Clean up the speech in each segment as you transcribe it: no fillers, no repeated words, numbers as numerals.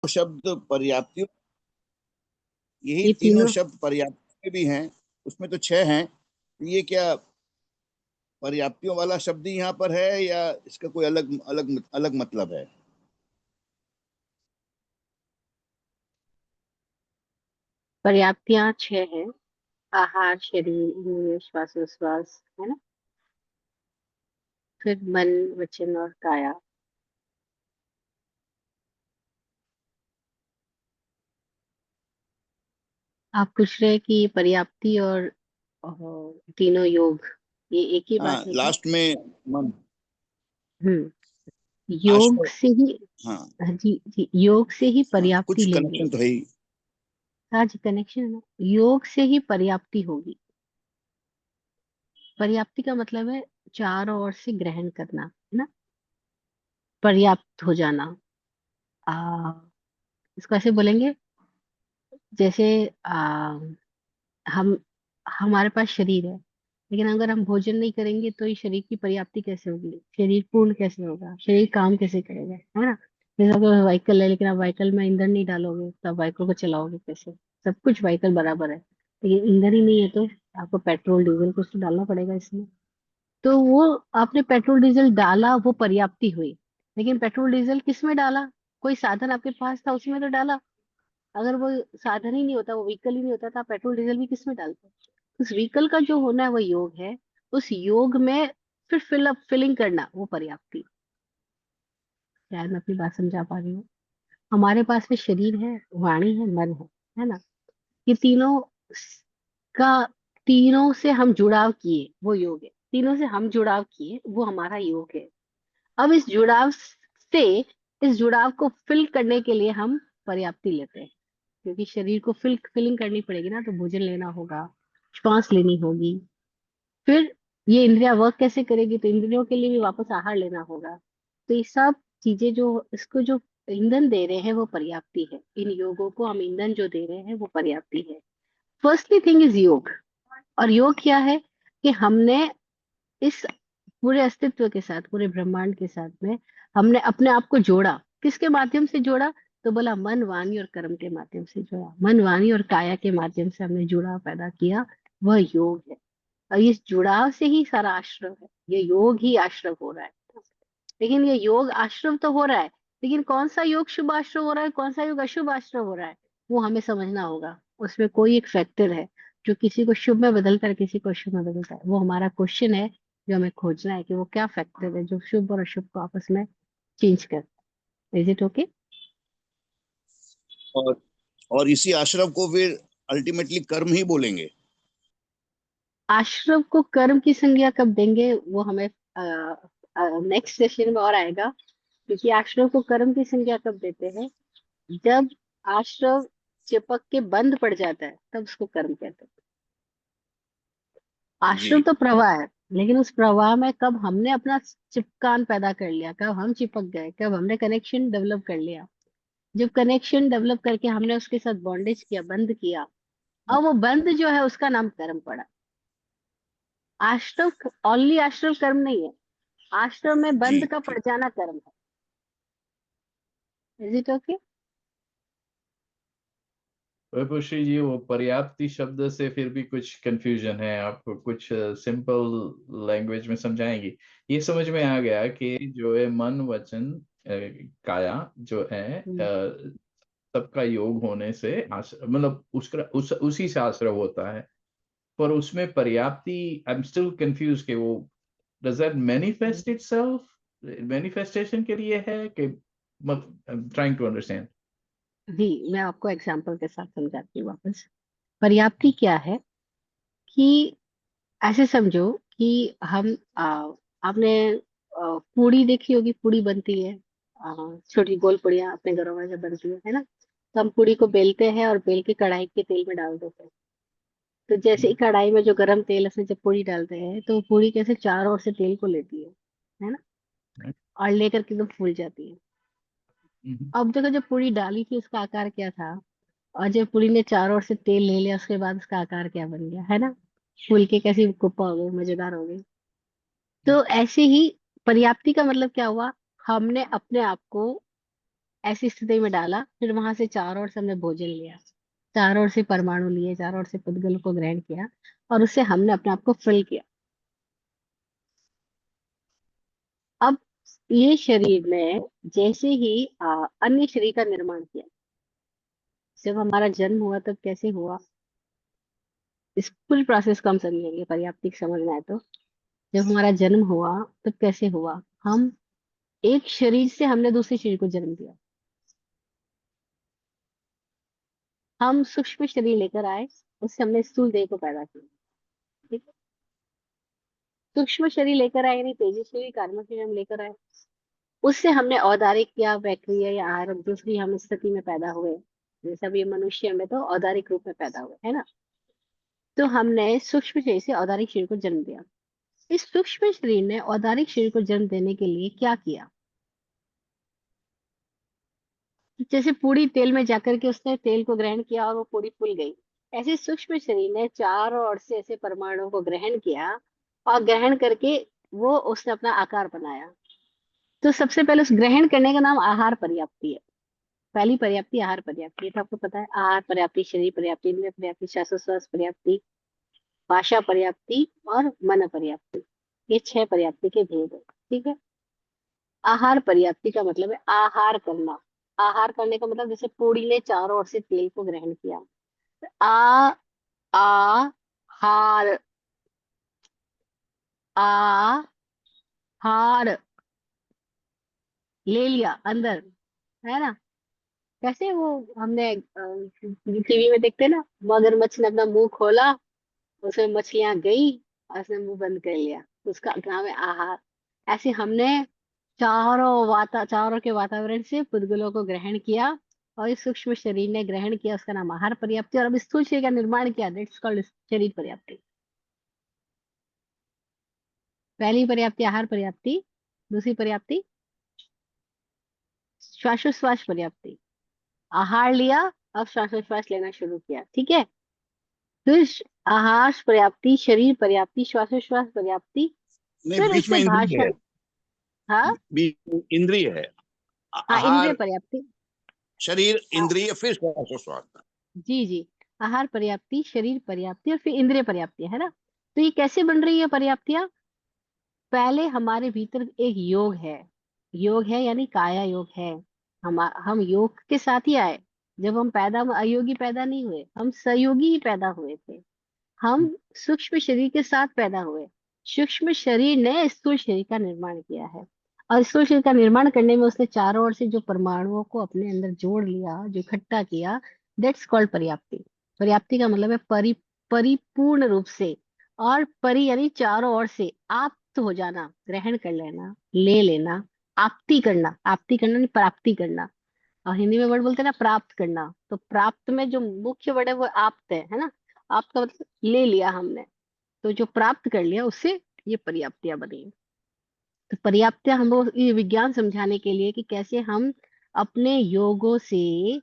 शब्द पर्याप्तियों, यही ये तीनों तीनों शब्द पर्याप्तियों में भी हैं। उसमें तो छह हैं। ये क्या पर्याप्तियों वाला शब्द ही यहाँ पर है, या इसका कोई अलग अलग अलग मतलब है? पर्याप्तियां छह हैं। आहार, शरीर, इंद्रिय, श्वास उश्वास, है ना। फिर मन, वचन और काया। आप पूछ रहे हैं कि ये पर्याप्ति और तीनों योग, ये एक ही हाँ, बात है क्या? लास्ट में मन। हम्म। योग आश्रय। से ही। हाँ। हाँ जी जी, योग से ही हाँ, पर्याप्ति कुछ लेंगे। कनेक्शन तो है ही। हाँ जी, कनेक्शन है ना। योग से ही पर्याप्ति होगी। पर्याप्ति का मतलब है चारों ओर से ग्रहण करना, है ना। पर्याप्त हो जाना। आ इसको ऐसे बोलेंगे, जैसे हम हमारे पास शरीर है, लेकिन अगर हम भोजन नहीं करेंगे तो ये शरीर की पर्याप्ति कैसे होगी? शरीर पूर्ण कैसे होगा? शरीर काम कैसे करेगा, है ना। जैसे अगर व्हीकल है, लेकिन आप व्हीकल में ईंधन नहीं डालोगे तो आप व्हीकल को चलाओगे कैसे? सब कुछ व्हीकल बराबर है, लेकिन ईंधन ही नहीं है तो आपको पेट्रोल डीजल कुछ तो डालना पड़ेगा इसमें। तो वो आपने पेट्रोल डीजल डाला, वो पर्याप्ति हुई। लेकिन पेट्रोल डीजल किस में डाला? कोई साधन आपके पास था उसमें तो डाला। अगर वो साधन ही नहीं होता, वो व्हीकल ही नहीं होता, तो आप पेट्रोल डीजल भी किस में डालते? उस व्हीकल का जो होना है वो योग है। उस योग में फिर फिलिंग करना वो पर्याप्ति। शायद मैं अपनी बात समझा पा रही हूँ। हमारे पास में शरीर है, वाणी है, मन है ना। ये तीनों का, तीनों से हम जुड़ाव किए वो योग है। तीनों से हम जुड़ाव किए वो हमारा योग है। अब इस जुड़ाव से, इस जुड़ाव को फिल करने के लिए हम पर्याप्ति लेते हैं। क्योंकि शरीर को फिलिंग करनी पड़ेगी ना, तो भोजन लेना होगा, श्वास लेनी होगी। फिर ये इंद्रियां वर्क कैसे करेगी? तो इंद्रियों के लिए भी वापस आहार लेना होगा। तो ये सब चीजें जो इसको जो ईंधन दे रहे हैं वो पर्याप्ति है। इन योगों को हम ईंधन जो दे रहे हैं वो पर्याप्ति है। फर्स्टली थिंग इज योग। और योग क्या है? कि हमने इस पूरे अस्तित्व के साथ, पूरे ब्रह्मांड के साथ में हमने अपने आप को जोड़ा। किसके माध्यम से जोड़ा? तो बोला मन, वाणी और कर्म के माध्यम से जोड़ा। मन, वाणी और काया के माध्यम से हमने जुड़ाव पैदा किया, वह योग है। और इस जुड़ाव से ही सारा आश्रव है। ये योग ही आश्रव हो रहा है। लेकिन ये योग आश्रव तो हो रहा है, लेकिन कौन सा योग शुभ आश्रव हो रहा है, कौन सा योग अशुभ आश्रव हो रहा है, वो हमें समझना होगा। उसमें कोई एक फैक्टर है जो किसी को शुभ में बदलता है, किसी को अशुभ में बदलता है। वो हमारा क्वेश्चन है जो हमें खोजना है कि वो क्या फैक्टर है जो शुभ और अशुभ को आपस में चेंज करता है। Is it okay? और और इसी आश्रम को फिर अल्टीमेटली कर्म ही बोलेंगे। आश्रव को कर्म की संज्ञा कब देंगे वो हमें नेक्स्ट सेशन में और आएगा। क्योंकि आश्रव को कर्म की संज्ञा कब देते हैं? जब आश्रव चिपक के बंद पड़ जाता है तब उसको कर्म कहते हैं। जी। आश्रव तो प्रवाह है, लेकिन उस प्रवाह में कब हमने अपना चिपकान पैदा कर लिया, कब हम चिपक गए, कब हमने कनेक्शन डेवलप कर लिया। जब कनेक्शन डेवलप करके हमने उसके साथ बॉन्डेज किया, बंद किया, अब वो बंद जो है उसका नाम कर्म पड़ा। आश्रव ओनली आश्रव कर्म नहीं है, आश्रव में जी। बंद का ठीक। पड़ जाना कर्म है। Is it okay? Vaibhavshri ji, वो पर्याप्ति शब्द से फिर भी कुछ कंफ्यूजन है। आप कुछ सिंपल लैंग्वेज में समझाएंगी? ये समझ में आ गया कि जो है मन, वचन, काया जो है, सबका योग होने से मतलब उसका उसी से आश्रय होता है। पर उसमें पर्याप्ति, आई एम स्टिल कंफ्यूज कि वो does that manifest itself, manifestation के लिए है कि मतलब I am trying to understand. जी, मैं आपको एग्जाम्पल के साथ समझाती हूँ वापस। पर्याप्ति क्या है? कि ऐसे समझो कि हम आपने पूड़ी देखी होगी, पूड़ी बनती है। छोटी गोल पूड़ियाँ अपने घरों में से बनती है ना। तो हम पूड़ी को बेलते हैं और बेल के कढ़ाई के तेल में डाल देते हैं। तो जैसे ही कढ़ाई में जो गरम तेल है, उसमें जब पूड़ी डालते हैं तो पूड़ी कैसे चारों ओर से तेल को लेती है ना। और लेकर के एकदम फूल जाती है। अब देखो, जब पूड़ी डाली थी उसका आकार क्या था, और जब पूरी ने चारों ओर से तेल ले लिया उसके बाद उसका आकार क्या बन गया, है ना। फूल के कैसी कुप्पा हो गई, मजेदार हो गई। तो ऐसे ही पर्याप्ति का मतलब क्या हुआ? हमने अपने आप को ऐसी स्थिति में डाला, फिर वहां से चारों ओर से हमने भोजन लिया, चारों ओर से परमाणु लिए, चारों ओर से पुद्गल को ग्रहण किया, और उससे हमने अपने आप को फिल किया। अब ये शरीर में जैसे ही अन्य शरीर का निर्माण किया, जब हमारा जन्म हुआ तब कैसे हुआ, इस पूरी प्रोसेस को हम समझेंगे, पर्याप्ति समझ में आए तो। जब हमारा जन्म हुआ तब कैसे हुआ, हम एक शरीर से हमने दूसरे शरीर को जन्म दिया। हम सूक्ष्म शरीर लेकर आए, उससे हमने स्थूल देह को पैदा किया। ठीक है, सूक्ष्म शरीर लेकर आए यानी तेजस्वी कार्बन शरीर हम लेकर आए, उससे हमने औदारिक या बैक्टीरिया या आहार दूसरी हम स्थिति में पैदा हुए। जैसे अभी मनुष्य में तो औदारिक रूप में पैदा हुए, है ना। तो हमने सूक्ष्म शरीर से औदारिक शरीर को जन्म दिया। इस सूक्ष्म शरीर ने औदारिक शरीर को जन्म देने के लिए क्या किया, जैसे पूरी तेल में जाकर के उसने तेल को ग्रहण किया और वो पूरी फूल गई, ऐसे सूक्ष्म शरीर ने चारों ओर से ऐसे परमाणुओं को ग्रहण किया, और ग्रहण करके वो उसने अपना आकार बनाया। तो सबसे पहले उस ग्रहण करने का नाम आहार पर्याप्ति है। पहली पर्याप्ति आहार पर्याप्ति है, तो आपको पता है आहार पर्याप्ति, शरीर पर्याप्ति, इंद्रिय पर्याप्ति, श्वासोच्छ्वास पर्याप्ति, भाषा पर्याप्ति और मन पर्याप्ति, ये 6 पर्याप्ति के भेद है। ठीक है, आहार पर्याप्ति का मतलब है आहार करना। आहार करने का मतलब जैसे पूरी ने चारों ओर से तेल को ग्रहण किया, आ आ हार, आ हार ले लिया अंदर, है ना। कैसे वो हमने टीवी में देखते हैं ना, मगरमच्छ ने अपना मुंह खोला, उसमें मछलियां गई और उसने मुंह बंद कर लिया, तो उसका नाम है आहार। ऐसे हमने चारों के वातावरण से पुद्गलों को ग्रहण किया, और इस सूक्ष्म शरीर ने ग्रहण किया, उसका नाम आहार पर्याप्ति, और अब स्थूल शरीर का निर्माण किया, दैट्स कॉल्ड शरीर पर्याप्ति। पहली पर्याप्ति आहार पर्याप्ति, दूसरी पर्याप्ति श्वासोश्वास पर्याप्ति। आहार लिया, अब श्वासोश्वास लेना शुरू किया। ठीक है, फिर आहार पर्याप्ति, शरीर पर्याप्ति, श्वासोश्वास पर्याप्ति, नहीं, फिर बीच में उससे इंद्रिय है, भाषण। हाँ बीच में इंद्रिय है। हाँ, इंद्रिय आहार, पर्याप्ति। शरीर, हाँ, इंद्रिय, फिर श्वासोच्छ्वास। जी जी, आहार पर्याप्ति, शरीर पर्याप्ति और फिर इंद्रिय पर्याप्ति, है ना। तो ये कैसे बन रही है पर्याप्तियां, पहले हमारे भीतर एक योग है, योग है यानी काया योग है। हम योग के साथ ही आए। जब हम पैदा, हम अयोगी पैदा नहीं हुए, हम सहयोगी ही पैदा हुए थे। हम सूक्ष्म शरीर के साथ पैदा हुए, सूक्ष्म शरीर ने स्थूल शरीर का निर्माण किया है, और स्थूल शरीर का निर्माण करने में उसने चारों ओर से जो परमाणुओं को अपने अंदर जोड़ लिया, जो इकट्ठा किया, दैट्स कॉल्ड पर्याप्ति। पर्याप्ति का मतलब है परिपूर्ण रूप से, और परि यानी चारों ओर से आप्त हो जाना, ग्रहण कर लेना, ले लेना, आप्ति करना नहीं, प्राप्ति करना। और हिंदी में वर्ड बोलते हैं ना प्राप्त करना, तो प्राप्त में जो मुख्य वर्ड है वो आप्त है ना। आप्त का मतलब ले लिया हमने, तो जो प्राप्त कर लिया उससे ये पर्याप्तियां बनी। तो पर्याप्तियां हम लोग ये विज्ञान समझाने के लिए कि कैसे हम अपने योगों से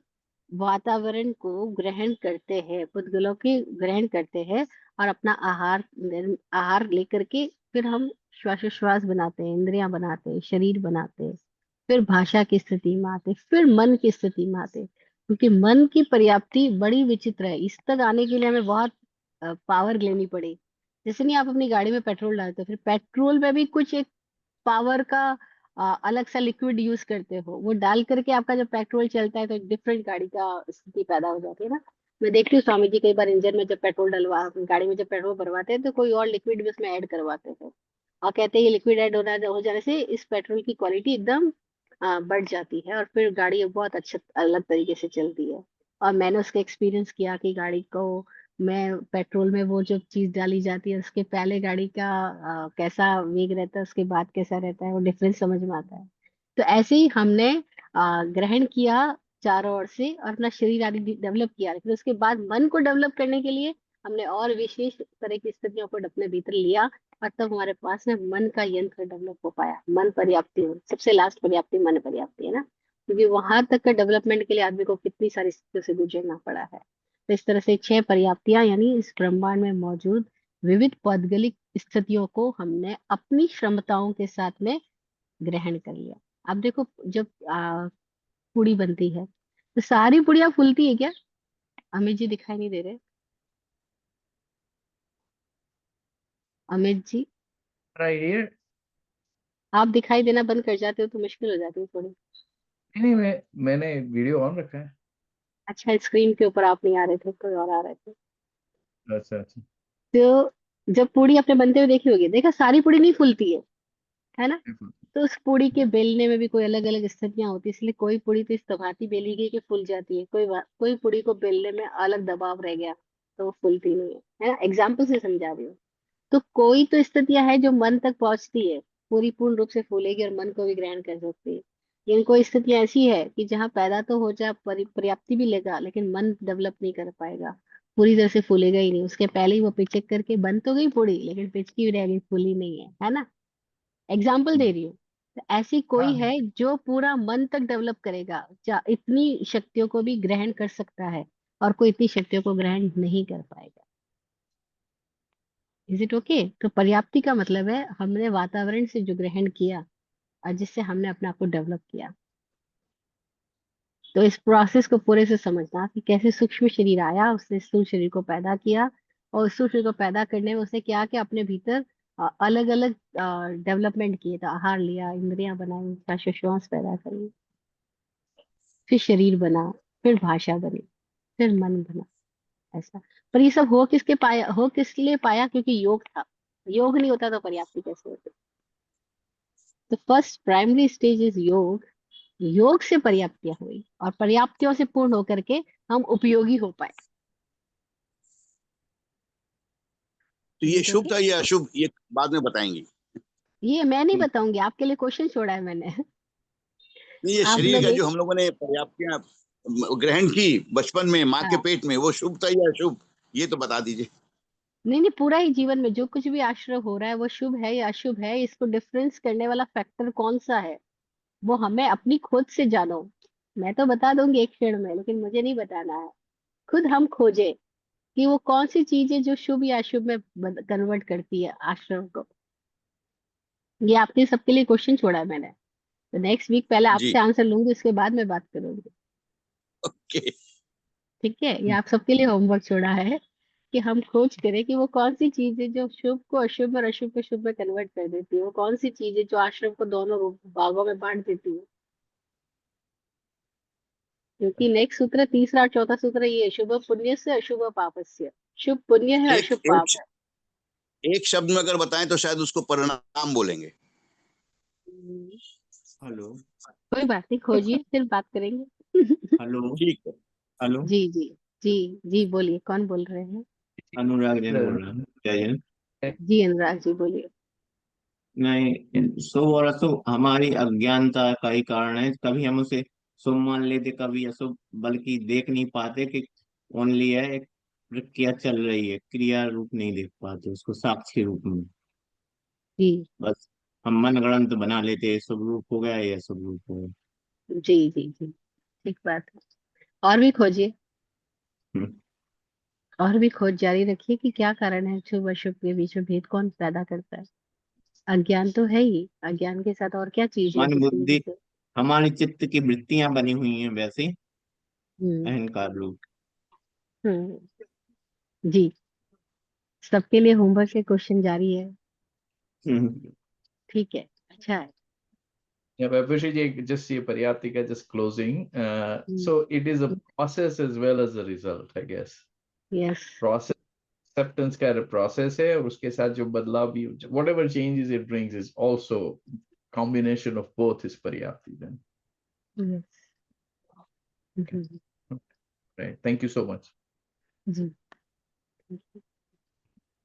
वातावरण को ग्रहण करते हैं, पुद्गलों के ग्रहण करते हैं, और अपना आहार लेकर के फिर हम श्वासोश्वास बनाते हैं, इंद्रियां बनाते हैं, शरीर बनाते हैं, फिर भाषा की स्थिति में आते, फिर मन की स्थिति में आते। क्योंकि मन की पर्याप्ति बड़ी विचित्र है, इस तक आने के लिए हमें बहुत पावर लेनी पड़ी। जैसे नहीं, आप अपनी गाड़ी में पेट्रोल डालते हो, फिर पेट्रोल में भी कुछ एक पावर का अलग सा लिक्विड यूज करते हो, वो डाल करके आपका जब पेट्रोल चलता है तो एक डिफरेंट गाड़ी का स्थिति पैदा हो जाती है ना। मैं देखती हूँ स्वामी जी कई बार इंजन में जब पेट्रोल डलवा, गाड़ी में जब पेट्रोल भरवाते हैं तो कोई और लिक्विड भी उसमें ऐड करवाते हैं, और कहते हैं ये लिक्विड ऐड हो जाने से इस पेट्रोल की क्वालिटी एकदम बढ़ जाती है, और फिर गाड़ी बहुत अच्छा अलग तरीके से चलती है। और मैंने उसका एक्सपीरियंस किया कि गाड़ी को, मैं पेट्रोल में वो जो चीज डाली जाती है उसके पहले गाड़ी का कैसा वेग रहता है, उसके बाद कैसा रहता है, वो डिफरेंस समझ में आता है। तो ऐसे ही हमने ग्रहण किया चारों ओर से, और अपना शरीर आदि डेवलप किया, फिर उसके बाद मन को डेवलप करने के लिए हमने और विशेष तरह की स्थितियों को अपने भीतर लिया, और तब हमारे पास में मन का यंत्र डेवलप हो पाया। मन पर्याप्ति हो, सबसे लास्ट पर्याप्ति मन पर्याप्ति है ना, क्योंकि वहां तक का डेवलपमेंट के लिए आदमी को कितनी सारी स्थितियों से गुजरना पड़ा है। तो इस तरह से 6 पर्याप्तियां यानी इस ब्रह्मांड में मौजूद विविध पौद्गलिक स्थितियों को हमने अपनी क्षमताओं के साथ में ग्रहण कर लिया। अब देखो, जब पूड़ी बनती है, तो सारी पूड़ियाँ फूलती है क्या? अमित जी दिखाई नहीं दे रहे। Amit ji, right here। आप दिखाई देना बंद कर जाते हो तो मुश्किल हो जाती है थोड़ी। नहीं, मैंने वीडियो ऑन रखा है। अच्छा, स्क्रीन के ऊपर आप नहीं आ रहे थे, कोई और आ रहे थे। अच्छा अच्छा। तो जब पूड़ी आपने बनते हुए देखी होगी, देखा सारी पूड़ी नहीं फूलती है ना? तो उस पूड़ी के बेलने में भी कोई अलग अलग स्थितियां होती है, इसलिए कोई पूड़ी तो इस भांति बेली गई कि फूल जाती है, कोई पूड़ी को बेलने में अलग दबाव रह गया तो वो फूलती नहीं है ना? एग्जाम्पल से समझा रही हूँ। तो कोई तो स्थितियां है जो मन तक पहुंचती है, पूरी पूर्ण रूप से फूलेगी और मन को भी ग्रहण कर सकती है। लेकिन कोई स्थितियां ऐसी है कि जहाँ पैदा तो हो जाए, पर्याप्ति भी लेगा, लेकिन मन डेवलप नहीं कर पाएगा, पूरी तरह से फूलेगा ही नहीं, उसके पहले ही वो पिचक करके बन तो गई पूरी लेकिन पिचकी भी रह गई, फूली नहीं है ना? एग्जाम्पल दे रही हूँ। तो ऐसी कोई हाँ है जो पूरा मन तक डेवलप करेगा, इतनी शक्तियों को भी ग्रहण कर सकता है, और कोई इतनी शक्तियों को ग्रहण नहीं कर पाएगा। Is it okay? तो पर्याप्ति का मतलब है हमने वातावरण से जो ग्रहण किया और जिससे हमने अपने आप को डेवलप किया। तो इस प्रोसेस को पूरे से समझना कि कैसे सूक्ष्म शरीर आया, उसने स्थूल शरीर को पैदा किया, और स्थूल शरीर को पैदा करने में उसने क्या क्या अपने भीतर अलग अलग डेवलपमेंट किए, तो आहार लिया, इंद्रियां बनाई, श्वासोच्छ्वास पैदा करी, फिर शरीर बना, फिर भाषा बनी, फिर मन बना, ऐसा। पर ये सब हो किस लिए पाया? क्योंकि योग था। योग नहीं होता तो पर्याप्ति कैसे होती? तो फर्स्ट प्राइमरी स्टेज इज योग। योग से पर्याप्तियां हुई और पर्याप्तियों से पूर्ण होकर के हम उपयोगी हो पाए। तो इज ये इट शुभ ओके? था या अशुभ, ये बाद में बताएंगे। ये मैं नहीं बताऊंगी, आपके लिए क्वेश्चन छोड़ा है मैंने। नहीं, ये आप शरीर लोग का एक, जो हम लोगों ने पर्याप्तियां ग्रहण की बचपन में माँ के हाँ, पेट में, वो शुभ था या अशुभ, ये तो बता दीजिए। नहीं नहीं, पूरा ही जीवन में जो कुछ भी आश्रय हो रहा है वो शुभ है या अशुभ है, इसको डिफरेंस करने वाला फैक्टर कौन सा है, वो हमें अपनी खुद से जानो। मैं तो बता दूंगी एक क्षण में, लेकिन मुझे नहीं बताना है। खुद हम खोजे कि वो कौन सी चीज है जो शुभ या अशुभ में कन्वर्ट करती है आश्रम को। ये आपके सबके लिए क्वेश्चन छोड़ा है मैंने। तो नेक्स्ट वीक पहले जी। आपसे आंसर लूंगी, उसके बाद में बात करूंगी। ओके। ठीक है? ये आप सबके लिए होमवर्क छोड़ा है कि हम खोज करें कि वो कौन सी चीज है जो शुभ को अशुभ और अशुभ को शुभ में कन्वर्ट कर देती है, वो कौन सी चीज है जो आश्रम को दोनों भागों में बांट देती है। क्योंकि नेक्स्ट सूत्र, तीसरा और चौथा सूत्र ये है, शुभ पुण्य से अशुभ पापस्य। शुभ पुण्य है, एक अशुभ एक पाप है। एक शब्द में अगर बताएं तो शायद उसको परिणाम बोलेंगे। हम्म, हेलो। कोई बात नहीं, खोजिए फिर बात करेंगे। हेलो। ठीक है। हेलो। जी जी। जी जी, बोलिए, कौन बोल रहे हैं? अनुराग जैन बोल रहा हूँ, जय जैन। जी अनुराग जी, बोलिए। नहीं, शुभ और अशुभ हमारी अज्ञानता का ही कारण है। कभी हम उसे शुभ मान लेते, कभी अशुभ, बल्कि देख नहीं पाते कि ओनली है एक प्रक्रिया चल रही है, क्रिया रूप नहीं देख पाते उसको साक्षी रूप में। जी बस हम मन गणंत बना लेते हैं, शुभ रूप हो गया या शुभ रूप हो जी जी जी, ठीक बात है। और भी खोजिए, गया। और भी खोज जारी रखिए कि क्या कारण है शुभ अशुभ के बीच में भेद कौन पैदा करता है। अज्ञान तो है ही, अज्ञान के साथ और क्या चीज है मन जिसकी वजह बुद्धि, से। हमारी चित्त की वृत्तियां बनी हुई हैं वैसे, हम्म अहंकार रूप। हम्म। जी, सबके लिए होमवर्क के क्वेश्चन जारी है। हम्म। ठीक है, अच्छा है। Yeah, but Abhishek, just see Paryatika, just closing. So it is a process as well as a result, I guess. Yes. Process, acceptance का process है, और उसके साथ जो बदलाव भी, whatever changes it brings is also combination of both is Paryapti then. Yes. Okay. Right. Thank you so much. Ji.